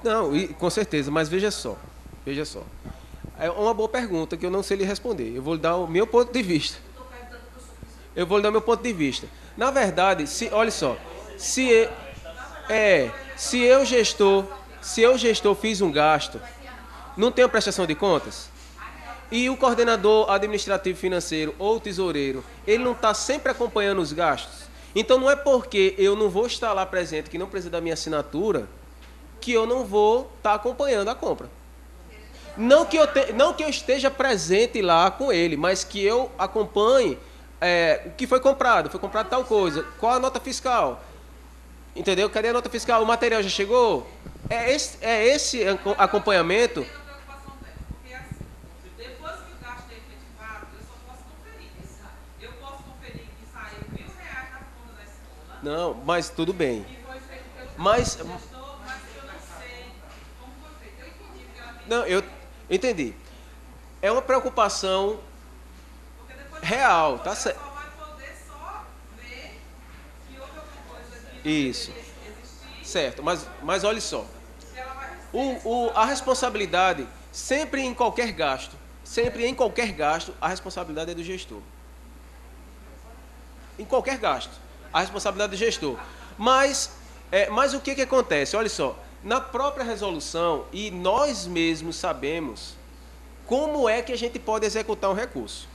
Não, com certeza, mas veja só. Veja só. É uma boa pergunta que eu não sei lhe responder. Eu vou lhe dar o meu ponto de vista. Eu vou lhe dar o meu ponto de vista. Na verdade, olha só, se se eu gestor fiz um gasto, não tenho prestação de contas? E o coordenador administrativo financeiro ou tesoureiro, ele não está sempre acompanhando os gastos? Então não é porque eu não vou estar lá presente, que não precisa da minha assinatura, que eu não vou estar acompanhando a compra. Não que eu esteja presente lá com ele, mas que eu acompanhe o que foi comprado. Foi comprado tal coisa. Qual a nota fiscal? Entendeu? Cadê a nota fiscal? O material já chegou? É esse acompanhamento. Não, mas tudo bem. Mas não, eu entendi. É uma preocupação real, tá certo? Isso, certo. Mas olha só. A responsabilidade, sempre em qualquer gasto, a responsabilidade é do gestor. Em qualquer gasto, a responsabilidade do gestor. Mas o que acontece? Olha só, na própria resolução, e nós mesmos sabemos como é que a gente pode executar um recurso.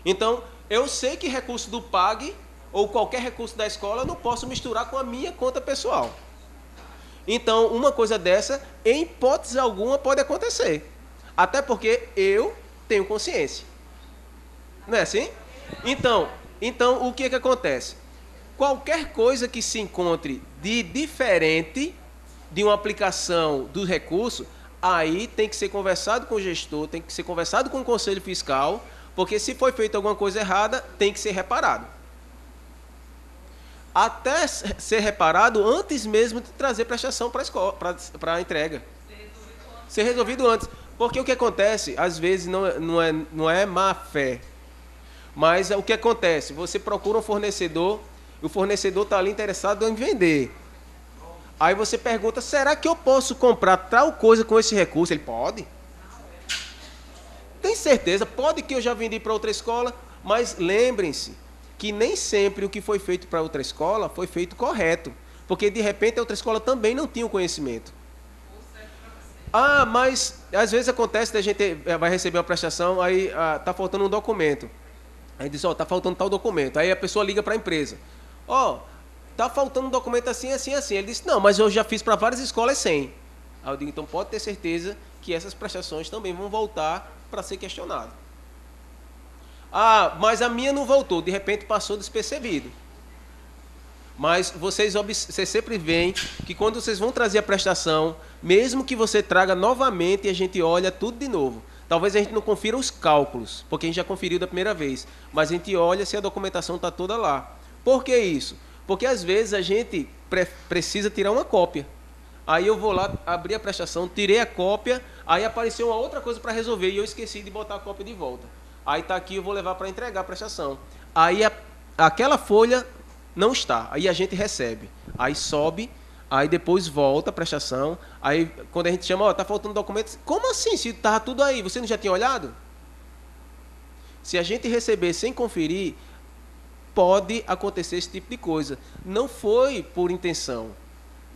Então, eu sei que recurso do PAG ou qualquer recurso da escola eu não posso misturar com a minha conta pessoal. Então, uma coisa dessa, em hipótese alguma, pode acontecer. Até porque eu tenho consciência. Não é assim? Então o que acontece? Qualquer coisa que se encontre de diferente de uma aplicação do recurso, aí tem que ser conversado com o gestor, tem que ser conversado com o Conselho Fiscal, porque se foi feita alguma coisa errada, tem que ser reparado. Até ser reparado antes mesmo de trazer prestação para a entrega. Ser resolvido antes. Porque o que acontece, às vezes, não é má fé. Mas o que acontece? Você procura um fornecedor, e o fornecedor está ali interessado em vender. Aí você pergunta, será que eu posso comprar tal coisa com esse recurso? Ele pode. Tem certeza? Pode que eu já vendi para outra escola, mas lembrem-se que nem sempre o que foi feito para outra escola foi feito correto. Porque, de repente, a outra escola também não tinha o conhecimento. Mas às vezes acontece, a gente vai receber uma prestação, aí está faltando um documento. Aí diz, está faltando tal documento. Aí a pessoa liga para a empresa. Está faltando um documento assim, assim, assim. Ele disse, não, mas eu já fiz para várias escolas sem. Aí eu digo, então pode ter certeza que essas prestações também vão voltar para ser questionado. Mas a minha não voltou, de repente passou despercebido. Mas vocês sempre veem que quando vocês vão trazer a prestação, mesmo que você traga novamente, a gente olha tudo de novo. Talvez a gente não confira os cálculos, porque a gente já conferiu da primeira vez. Mas a gente olha se a documentação está toda lá. Por que isso? Porque às vezes a gente precisa tirar uma cópia. Aí eu vou lá, abrir a prestação, tirei a cópia, aí apareceu uma outra coisa para resolver e eu esqueci de botar a cópia de volta. Aí está aqui, eu vou levar para entregar a prestação. Aí aquela folha não está, aí a gente recebe. Aí sobe, aí depois volta a prestação. Aí quando a gente chama, está faltando documento. Como assim? Se estava tudo aí, você não já tinha olhado? Se a gente receber sem conferir, pode acontecer esse tipo de coisa. Não foi por intenção,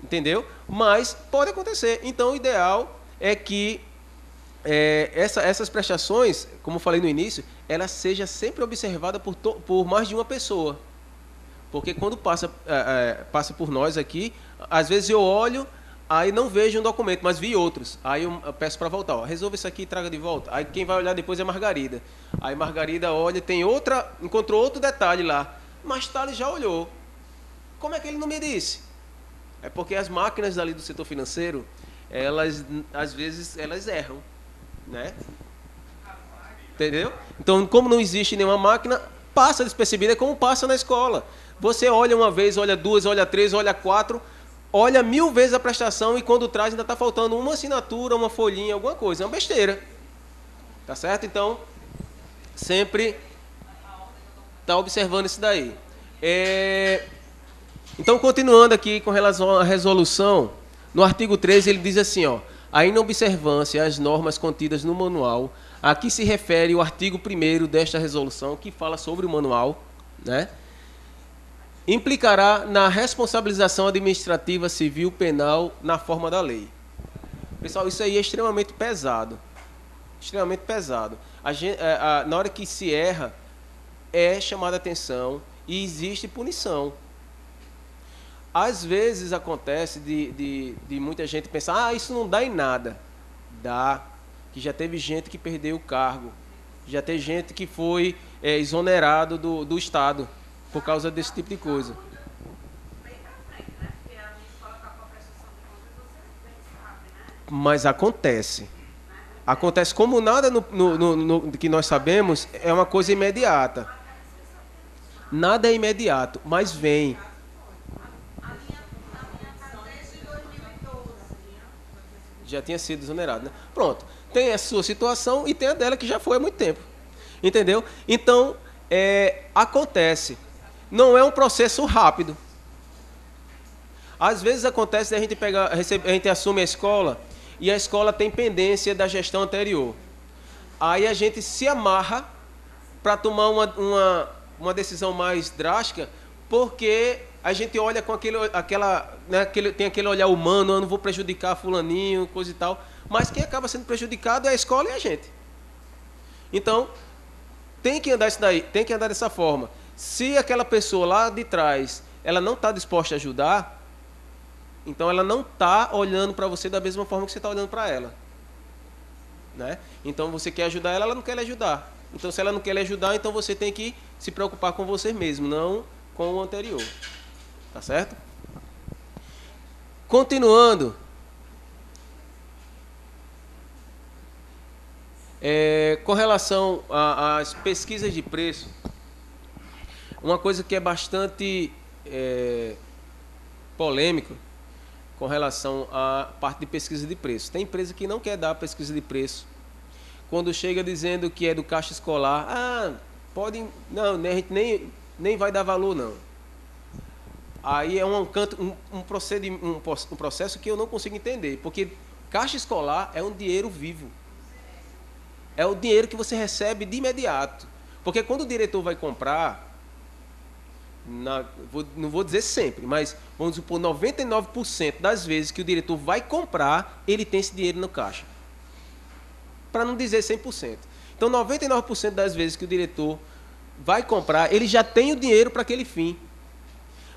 entendeu? Mas pode acontecer. Então o ideal é que essas prestações, como eu falei no início, ela seja sempre observada por mais de uma pessoa. Porque quando passa por nós aqui, às vezes eu olho, aí não vejo um documento, mas vi outros. Aí eu peço para voltar. Resolva isso aqui e traga de volta. Aí quem vai olhar depois é Margarida. Aí Margarida olha, encontrou outro detalhe lá. Mas Thales já olhou. Como é que ele não me disse? É porque as máquinas ali do setor financeiro, às vezes, elas erram. Né? Entendeu? Então, como não existe nenhuma máquina, passa despercebida, é como passa na escola. Você olha uma vez, olha duas, olha três, olha quatro, olha 1000 vezes a prestação e quando traz ainda está faltando uma assinatura, uma folhinha, alguma coisa. É uma besteira. Tá certo? Então, sempre está observando isso daí. Então, continuando aqui com relação à resolução, No artigo 13, ele diz assim, ó, a inobservância às normas contidas no manual, a que se refere o artigo 1º desta resolução, que fala sobre o manual, né, implicará na responsabilização administrativa, civil, penal, na forma da lei. Pessoal, isso aí é extremamente pesado. Extremamente pesado. Na hora que se erra, é chamada atenção e existe punição. Às vezes acontece de muita gente pensar, isso não dá em nada. Dá. Que já teve gente que perdeu o cargo. Já teve gente que foi exonerado do Estado por causa desse tipo de coisa. Mas acontece. Acontece como nada no que nós sabemos é uma coisa imediata. Nada é imediato, mas vem. Já tinha sido exonerado, né? Pronto. Tem a sua situação e tem a dela que já foi há muito tempo. Entendeu? Então, acontece. Não é um processo rápido. Às vezes acontece de a gente assume a escola e a escola tem pendência da gestão anterior. Aí a gente se amarra para tomar uma decisão mais drástica, porque a gente olha com tem aquele olhar humano, eu não vou prejudicar fulaninho, coisa e tal, mas quem acaba sendo prejudicado é a escola e a gente. Então, tem que andar isso daí, tem que andar dessa forma. Se aquela pessoa lá de trás, ela não está disposta a ajudar, então ela não está olhando para você da mesma forma que você está olhando para ela. Né? Então você quer ajudar ela, ela não quer lhe ajudar. Então se ela não quer lhe ajudar, então você tem que se preocupar com você mesmo, não com o anterior. Tá certo? Continuando. Com relação às pesquisas de preço, uma coisa que é bastante polêmica com relação à parte de pesquisa de preço. Tem empresa que não quer dar pesquisa de preço. Quando chega dizendo que é do caixa escolar, não, a gente nem vai dar valor, não. Aí é um processo que eu não consigo entender, porque caixa escolar é um dinheiro vivo. É o dinheiro que você recebe de imediato. Porque quando o diretor vai comprar, não vou dizer sempre, mas vamos supor 99% das vezes que o diretor vai comprar, ele tem esse dinheiro no caixa. Para não dizer 100%. Então 99% das vezes que o diretor vai comprar, ele já tem o dinheiro para aquele fim.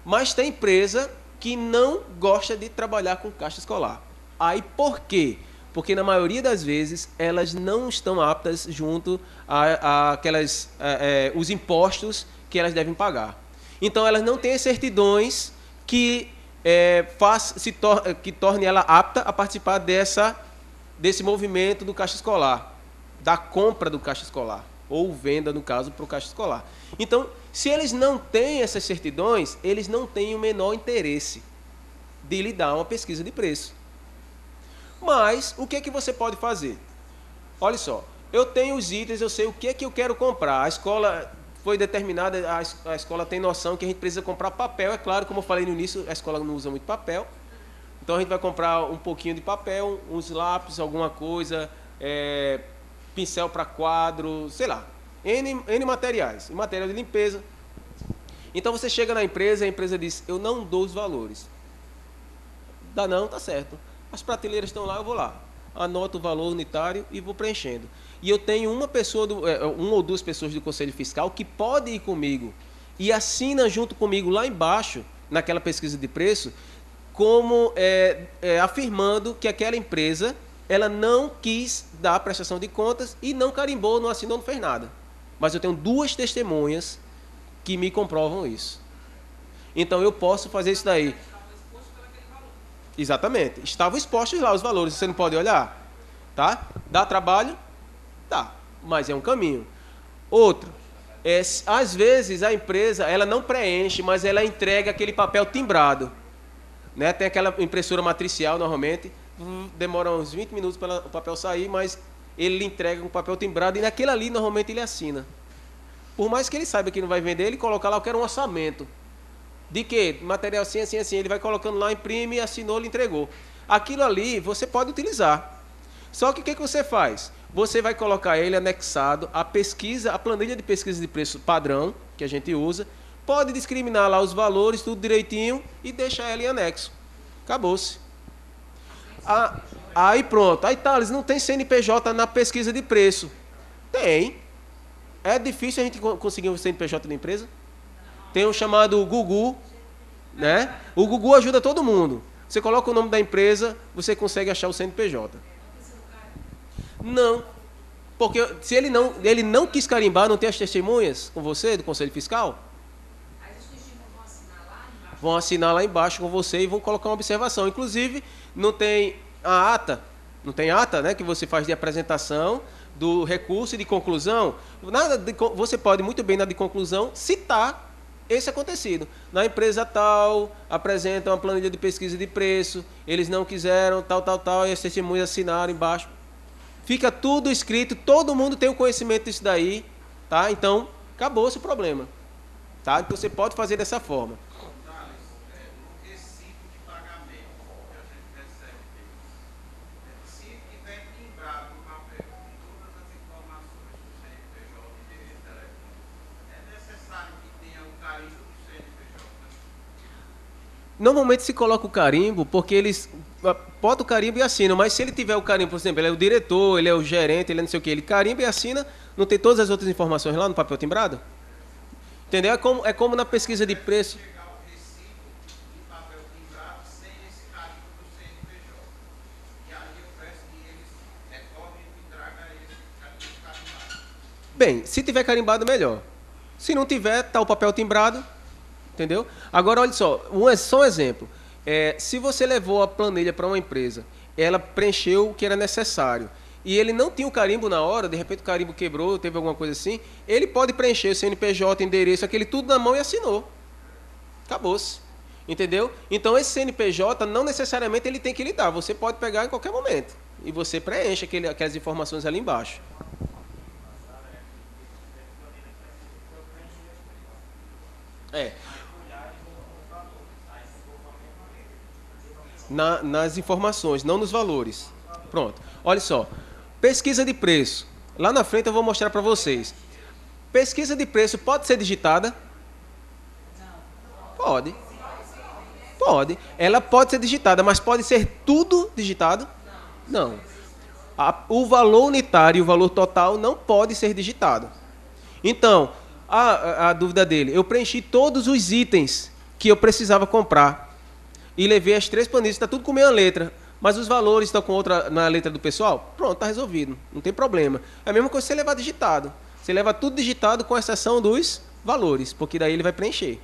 Mas tem empresa que não gosta de trabalhar com caixa escolar. Aí por quê? Porque na maioria das vezes elas não estão aptas junto os impostos que elas devem pagar. Então elas não têm as certidões que torne ela apta a participar desse movimento do caixa escolar, da compra do caixa escolar, ou venda, no caso, para o caixa escolar. Então, se eles não têm essas certidões, eles não têm o menor interesse de lhe dar uma pesquisa de preço. Mas, o que é que você pode fazer? Olha só, eu tenho os itens, eu sei o que é que eu quero comprar. A escola foi determinada, a escola tem noção que a gente precisa comprar papel. É claro, como eu falei no início, a escola não usa muito papel. Então a gente vai comprar um pouquinho de papel, uns lápis, alguma coisa, pincel para quadro, sei lá, N materiais, material de limpeza. Então você chega na empresa e a empresa diz, eu não dou os valores. Dá não, tá certo. As prateleiras estão lá, eu vou lá. Anoto o valor unitário e vou preenchendo. E eu tenho uma ou duas pessoas do Conselho Fiscal que podem ir comigo e assina junto comigo lá embaixo, naquela pesquisa de preço, como afirmando que aquela empresa ela não quis dar a prestação de contas e não carimbou, não assinou, não fez nada. Mas eu tenho duas testemunhas que me comprovam isso. Então eu posso fazer isso daí. Exatamente. Estavam expostos lá os valores, você não pode olhar. Tá? Dá trabalho? Dá, mas é um caminho. Outro, às vezes a empresa ela não preenche, mas ela entrega aquele papel timbrado. Né? Tem aquela impressora matricial, normalmente, demora uns 20 minutos para o papel sair, mas ele lhe entrega com o papel timbrado e naquele ali, normalmente, ele assina. Por mais que ele saiba que não vai vender, ele coloca lá, eu quero um orçamento. De quê? Material assim, assim, assim. Ele vai colocando lá, imprime, assinou, ele entregou. Aquilo ali você pode utilizar. Só que o que você faz? Você vai colocar ele anexado à pesquisa, à planilha de pesquisa de preço padrão, que a gente usa, pode discriminar lá os valores, tudo direitinho, e deixar ela em anexo. Acabou-se. Aí pronto. Aí Thales, não tem CNPJ na pesquisa de preço. Tem. É difícil a gente conseguir um CNPJ da empresa? Tem um chamado Gugu, né? O Gugu ajuda todo mundo. Você coloca o nome da empresa, você consegue achar o CNPJ. Não. Porque se ele não quis carimbar, não tem as testemunhas com você, do Conselho Fiscal? Vão assinar lá embaixo com você e vão colocar uma observação. Inclusive, não tem a ata, né, que você faz de apresentação do recurso e de conclusão. Você pode muito bem na de conclusão citar esse acontecido. Na empresa tal, apresenta uma planilha de pesquisa de preço, eles não quiseram, tal, e as testemunhas assinaram embaixo. Fica tudo escrito, todo mundo tem o conhecimento disso daí, tá? Então, acabou-se o problema. Tá? Então, você pode fazer dessa forma. Normalmente se coloca o carimbo porque eles botam o carimbo e assinam, mas se ele tiver o carimbo, por exemplo, ele é o diretor, ele é o gerente, ele é não sei o que, ele carimba e assina, não tem todas as outras informações lá no papel timbrado? Entendeu? É como na pesquisa de preço. Bem, se tiver carimbado, melhor. Se não tiver, tá o papel timbrado. Entendeu? Agora, olha só um exemplo. Se você levou a planilha para uma empresa, ela preencheu o que era necessário, e ele não tinha o carimbo na hora, de repente o carimbo quebrou, teve alguma coisa assim, ele pode preencher o CNPJ, endereço, aquele tudo na mão e assinou. Acabou-se. Entendeu? Então, esse CNPJ, não necessariamente ele tem que lhe dar. Você pode pegar em qualquer momento. E você preenche aquelas informações ali embaixo. Nas informações, não nos valores. Pronto. Olha só. Pesquisa de preço. Lá na frente eu vou mostrar para vocês. Pesquisa de preço pode ser digitada? Pode. Pode. Ela pode ser digitada, mas pode ser tudo digitado? Não. O valor unitário e o valor total não pode ser digitado. Então, a dúvida dele, eu preenchi todos os itens que eu precisava comprar. E levei as 3 planilhas, está tudo com a mesma letra, mas os valores estão com outra na letra do pessoal? Pronto, está resolvido, não tem problema. É a mesma coisa que você levar digitado. Você leva tudo digitado com exceção dos valores, porque daí ele vai preencher.